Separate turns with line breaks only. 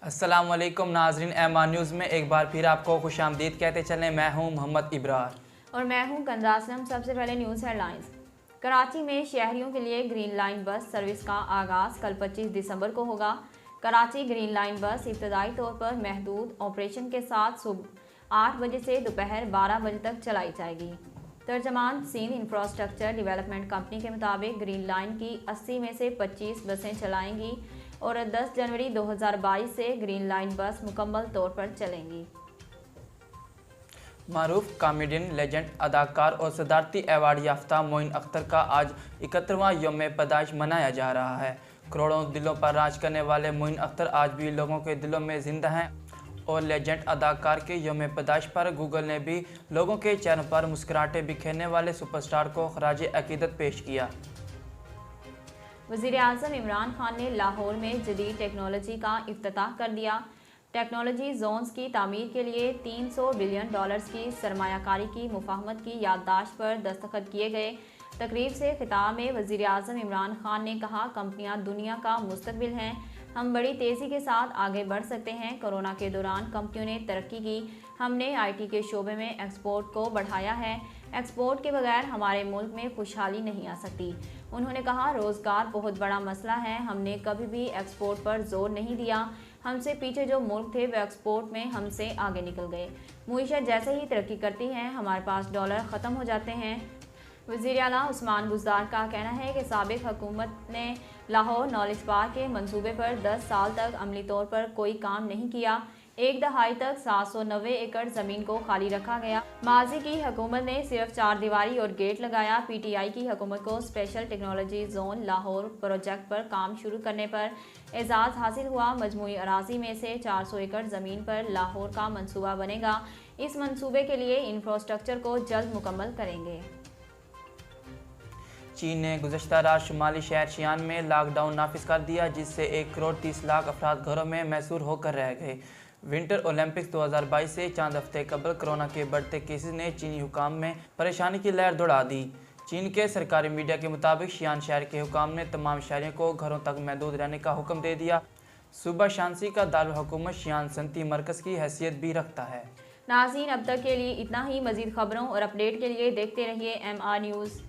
अस्सलामुअलैकुम नाजरीन, MR news में एक बार फिर आपको खुशामदीद कहते चलें। मैं हूं मोहम्मद इब्रार
और मैं हूं कंदासलम। सबसे पहले न्यूज़ हेडलाइंस। कराची में शहरियों के लिए ग्रीन लाइन बस सर्विस का आगाज़ कल 25 दिसंबर को होगा। कराची ग्रीन लाइन बस इब्तदाई तौर पर महदूद ऑपरेशन के साथ सुबह 8 बजे से दोपहर 12 बजे तक चलाई जाएगी। तर्जमान सिंध इंफ्रास्ट्रक्चर डेवलपमेंट कंपनी के मुताबिक ग्रीन लाइन की 80 में से 25 बसें चलाएंगी और 10 जनवरी 2022 से ग्रीन लाइन बस मुकम्मल तौर पर चलेंगी।
मारूफ कॉमेडियन, लेजेंड, अदाकार और सदारती एवार्ड याफ्ता मोइन अख्तर का आज 71वां यौम पैदाइश मनाया जा रहा है। करोड़ों दिलों पर राज करने वाले मोइन अख्तर आज भी लोगों के दिलों में जिंदा हैं और लेजेंड अदाकार के यौम पैदाइश पर गूगल ने भी लोगों के चेहरों पर मुस्कुराहटें बिखेरने वाले सुपरस्टार को खराज अकीदत पेश किया।
वज़ीर-ए-आज़म इमरान खान ने लाहौर में जदीद टेक्नोलॉजी का इफ्तिताह कर दिया। टेक्नोलॉजी जोन्स की तामीर के लिए $300 बिलियन की सरमायाकारी की मुफाहमत की याददाश्त पर दस्तखत किए गए। तकरीब से खिताब में वज़ीर-ए-आज़म इमरान खान ने कहा, कंपनियां दुनिया का मुस्तकबिल हैं, हम बड़ी तेज़ी के साथ आगे बढ़ सकते हैं। कोरोना के दौरान कंपनियों ने तरक्की की, हमने IT के शोबे में एक्सपोर्ट को बढ़ाया है। एक्सपोर्ट के बगैर हमारे मुल्क में खुशहाली नहीं आ सकती। उन्होंने कहा, रोज़गार बहुत बड़ा मसला है, हमने कभी भी एक्सपोर्ट पर जोर नहीं दिया। हमसे पीछे जो मुल्क थे वो एक्सपोर्ट में हमसे आगे निकल गए। मुईशत जैसे ही तरक्की करती है हमारे पास डॉलर ख़त्म हो जाते हैं। वज़ीर आला उस्मान बुज़दार का कहना है कि साबिक़ हुकूमत ने लाहौर नॉलेज पार्क के मंसूबे पर 10 साल तक अमली तौर पर कोई काम नहीं किया। एक दहाई तक 790 एकड़ ज़मीन को खाली रखा गया। माजी की हुकूमत ने सिर्फ 4 दीवारी और गेट लगाया। PTI की हुकूमत को special technology zone Lahore project पर काम शुरू करने पर एजाज़ हासिल हुआ। मजमूई अराजी में से 400 एकड़ ज़मीन पर लाहौर का मंसूबा बनेगा। इस मंसूबे के लिए इंफ्रास्ट्रक्चर को जल्द मुकम्मल करेंगे।
चीन ने गुज़श्ता रात शुमाली शहर शियान में लॉकडाउन नाफिज कर दिया, जिससे 1 करोड़ 30 लाख अफराद घरों में महसूर होकर रह गए। विंटर ओलंपिक्स 2022 से चंद हफ्ते कबल कोरोना के बढ़ते केसेस ने चीनी हुकाम में परेशानी की लहर दौड़ा दी। चीन के सरकारी मीडिया के मुताबिक शियान शहर के हुकाम ने तमाम शहरियों को घरों तक महदूद रहने का हुक्म दे दिया। सूबा शांसी का दारुल हुकूमत शियान सनती मरकज़ की हैसियत भी रखता है।
नाज़रीन, अब तक के लिए इतना ही। मज़ीद खबरों और अपडेट के लिए देखते रहिए MR न्यूज़।